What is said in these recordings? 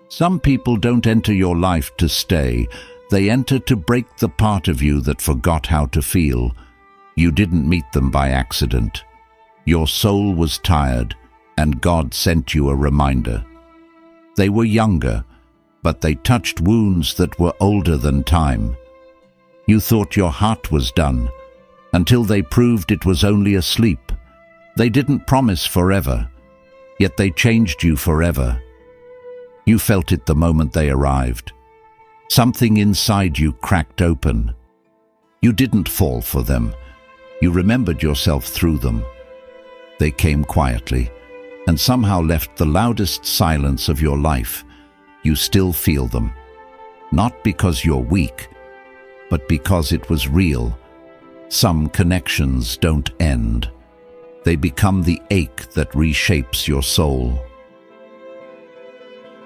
Some people don't enter your life to stay. They enter to break the part of you that forgot how to feel. You didn't meet them by accident. Your soul was tired, and God sent you a reminder. They were younger, but they touched wounds that were older than time. You thought your heart was done, until they proved it was only asleep. They didn't promise forever, yet they changed you forever. You felt it the moment they arrived. Something inside you cracked open. You didn't fall for them. You remembered yourself through them. They came quietly, and somehow left the loudest silence of your life. You still feel them. Not because you're weak, but because it was real. Some connections don't end. They become the ache that reshapes your soul.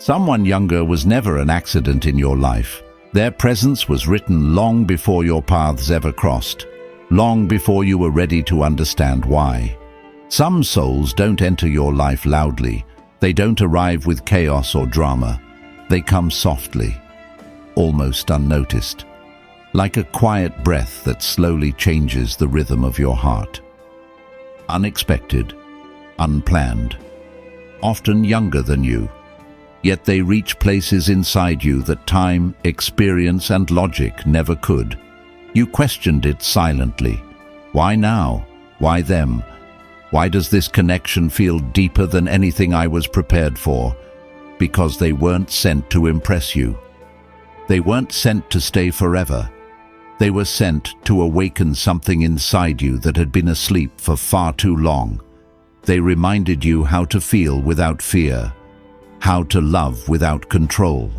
Someone younger was never an accident in your life. Their presence was written long before your paths ever crossed, long before you were ready to understand why. Some souls don't enter your life loudly. They don't arrive with chaos or drama. They come softly, almost unnoticed, like a quiet breath that slowly changes the rhythm of your heart. Unexpected, unplanned, often younger than you, yet they reach places inside you that time, experience, and logic never could. You questioned it silently. Why now? Why them? Why does this connection feel deeper than anything I was prepared for? Because they weren't sent to impress you. They weren't sent to stay forever. They were sent to awaken something inside you that had been asleep for far too long. They reminded you how to feel without fear, how to love without control,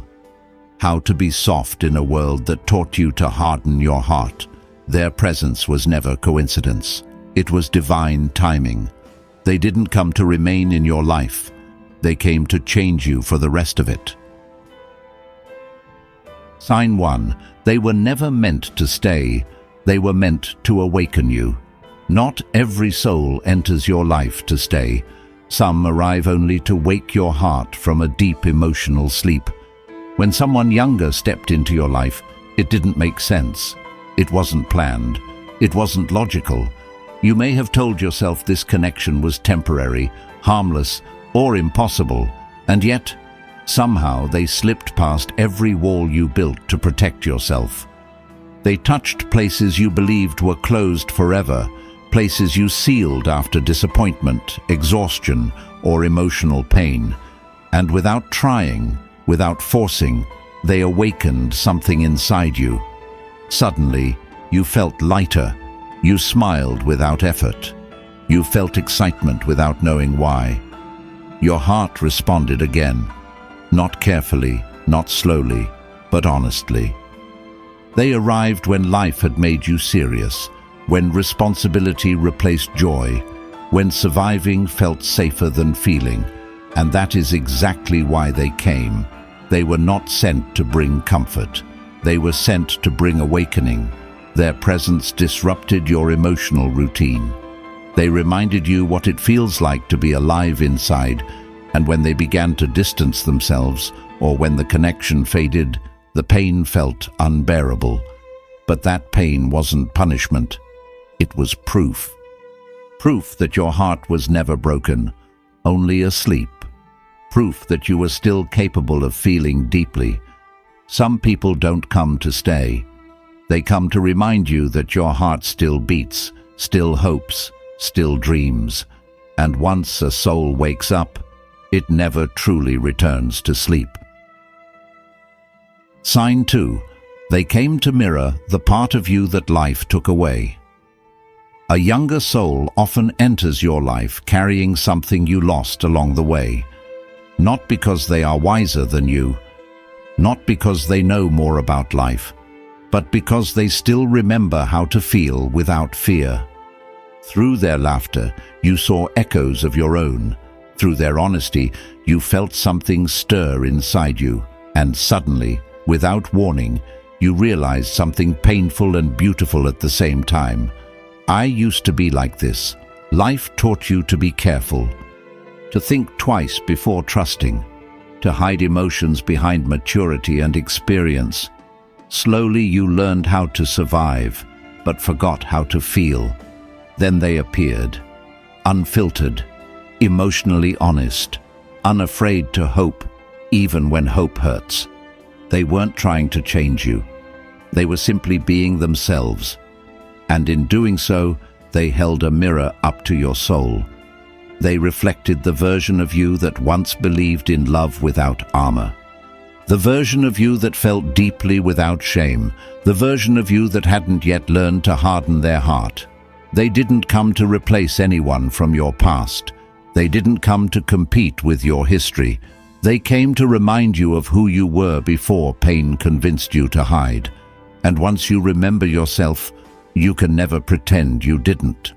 how to be soft in a world that taught you to harden your heart. Their presence was never coincidence. It was divine timing. They didn't come to remain in your life. They came to change you for the rest of it. Sign 1. They were never meant to stay. They were meant to awaken you. Not every soul enters your life to stay. Some arrive only to wake your heart from a deep emotional sleep. When someone younger stepped into your life, it didn't make sense. It wasn't planned. It wasn't logical. You may have told yourself this connection was temporary, harmless, or impossible, and yet, somehow they slipped past every wall you built to protect yourself. They touched places you believed were closed forever, places you sealed after disappointment, exhaustion, or emotional pain. And without trying, without forcing, they awakened something inside you. Suddenly, you felt lighter. You smiled without effort. You felt excitement without knowing why. Your heart responded again, not carefully, not slowly, but honestly. They arrived when life had made you serious, when responsibility replaced joy, when surviving felt safer than feeling, and that is exactly why they came. They were not sent to bring comfort. They were sent to bring awakening. Their presence disrupted your emotional routine. They reminded you what it feels like to be alive inside, and when they began to distance themselves, or when the connection faded, the pain felt unbearable. But that pain wasn't punishment. It was proof. Proof that your heart was never broken, only asleep. Proof that you were still capable of feeling deeply. Some people don't come to stay. They come to remind you that your heart still beats, still hopes, still dreams. And once a soul wakes up, it never truly returns to sleep. Sign 2. They came to mirror the part of you that life took away. A younger soul often enters your life carrying something you lost along the way. Not because they are wiser than you, not because they know more about life, but because they still remember how to feel without fear. Through their laughter, you saw echoes of your own. Through their honesty, you felt something stir inside you, and suddenly, without warning, you realized something painful and beautiful at the same time. I used to be like this. Life taught you to be careful, to think twice before trusting, to hide emotions behind maturity and experience. Slowly you learned how to survive, but forgot how to feel. Then they appeared, unfiltered, emotionally honest, unafraid to hope, even when hope hurts. They weren't trying to change you. They were simply being themselves. And in doing so, they held a mirror up to your soul. They reflected the version of you that once believed in love without armor. The version of you that felt deeply without shame. The version of you that hadn't yet learned to harden their heart. They didn't come to replace anyone from your past. They didn't come to compete with your history. They came to remind you of who you were before pain convinced you to hide. And once you remember yourself, you can never pretend you didn't.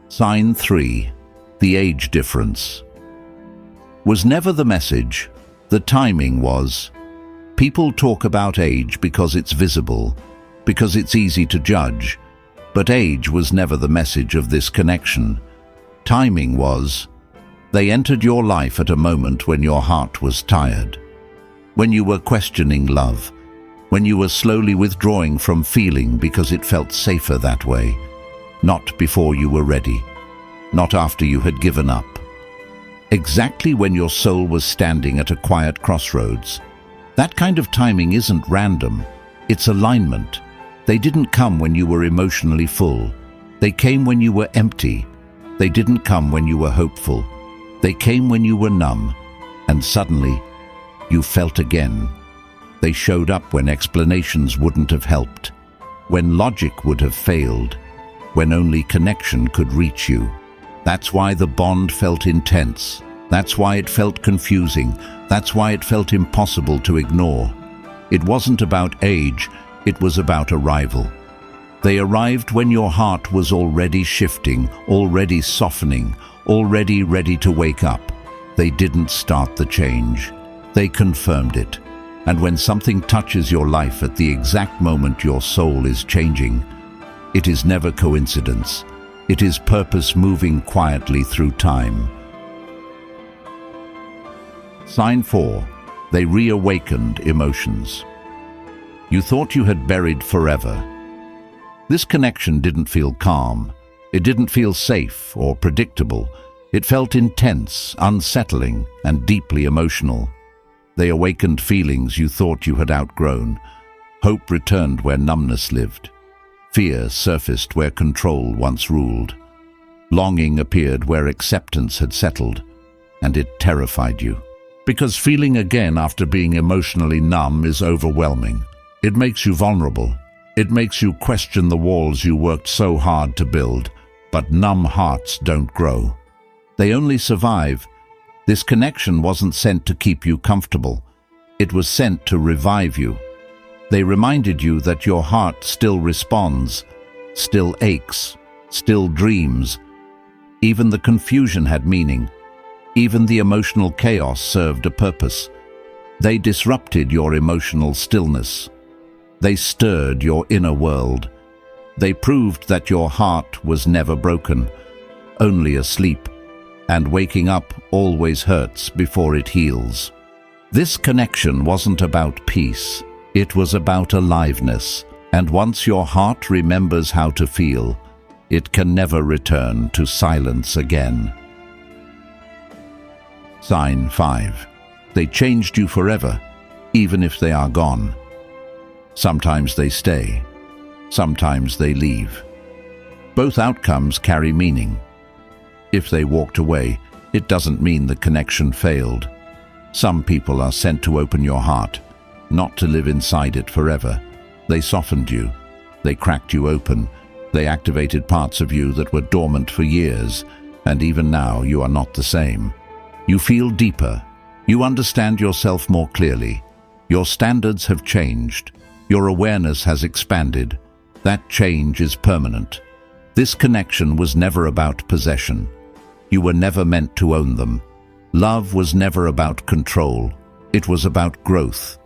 Sign 3. The age difference. Was never the message. The timing was. People talk about age because it's visible, because it's easy to judge. But age was never the message of this connection. Timing was. They entered your life at a moment when your heart was tired. When you were questioning love. When you were slowly withdrawing from feeling because it felt safer that way. Not before you were ready. Not after you had given up. Exactly when your soul was standing at a quiet crossroads. That kind of timing isn't random. It's alignment. They didn't come when you were emotionally full. They came when you were empty. They didn't come when you were hopeful. They came when you were numb. And suddenly, you felt again. They showed up when explanations wouldn't have helped. When logic would have failed. When only connection could reach you. That's why the bond felt intense. That's why it felt confusing. That's why it felt impossible to ignore. It wasn't about age, it was about arrival. They arrived when your heart was already shifting, already softening, already ready to wake up. They didn't start the change. They confirmed it. And when something touches your life at the exact moment your soul is changing, it is never coincidence. It is purpose moving quietly through time. Sign 4. They reawakened emotions. You thought you had buried forever. This connection didn't feel calm. It didn't feel safe or predictable. It felt intense, unsettling, and deeply emotional. They awakened feelings you thought you had outgrown. Hope returned where numbness lived. Fear surfaced where control once ruled. Longing appeared where acceptance had settled, and it terrified you. Because feeling again after being emotionally numb is overwhelming. It makes you vulnerable. It makes you question the walls you worked so hard to build, but numb hearts don't grow. They only survive. This connection wasn't sent to keep you comfortable. It was sent to revive you. They reminded you that your heart still responds, still aches, still dreams. Even the confusion had meaning. Even the emotional chaos served a purpose. They disrupted your emotional stillness. They stirred your inner world. They proved that your heart was never broken, only asleep, and waking up always hurts before it heals. This connection wasn't about peace. It was about aliveness, and once your heart remembers how to feel, it can never return to silence again. Sign 5. They changed you forever, even if they are gone. Sometimes they stay, sometimes they leave. Both outcomes carry meaning. If they walked away, it doesn't mean the connection failed. Some people are sent to open your heart, not to live inside it forever. They softened you. They cracked you open. They activated parts of you that were dormant for years, and even now you are not the same. You feel deeper. You understand yourself more clearly. Your standards have changed. Your awareness has expanded. That change is permanent. This connection was never about possession. You were never meant to own them. Love was never about control. It was about growth.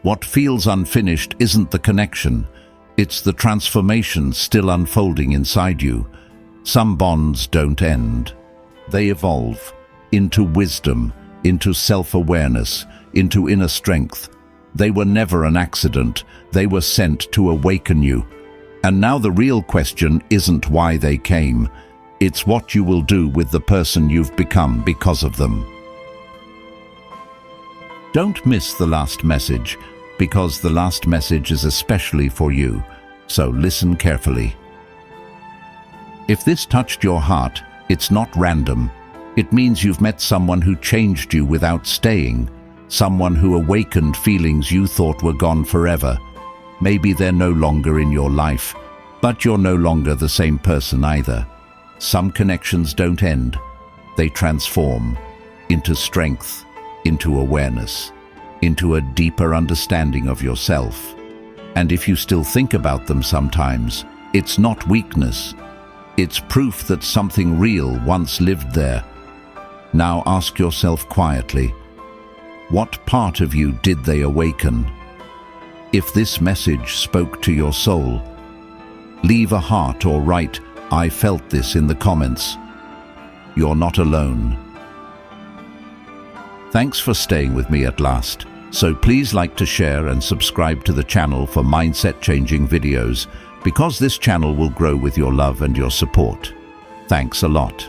What feels unfinished isn't the connection. It's the transformation still unfolding inside you. Some bonds don't end. They evolve into wisdom, into self-awareness, into inner strength. They were never an accident. They were sent to awaken you. And now the real question isn't why they came. It's what you will do with the person you've become because of them. Don't miss the last message, because the last message is especially for you. So listen carefully. If this touched your heart, it's not random. It means you've met someone who changed you without staying, someone who awakened feelings you thought were gone forever. Maybe they're no longer in your life, but you're no longer the same person either. Some connections don't end. They transform into strength, into awareness, into a deeper understanding of yourself. And if you still think about them sometimes, it's not weakness. It's proof that something real once lived there. Now ask yourself quietly, what part of you did they awaken? If this message spoke to your soul, leave a heart or write, "I felt this" in the comments. You're not alone. Thanks for staying with me at last. So please like to share and subscribe to the channel for mindset-changing videos, because this channel will grow with your love and your support. Thanks a lot.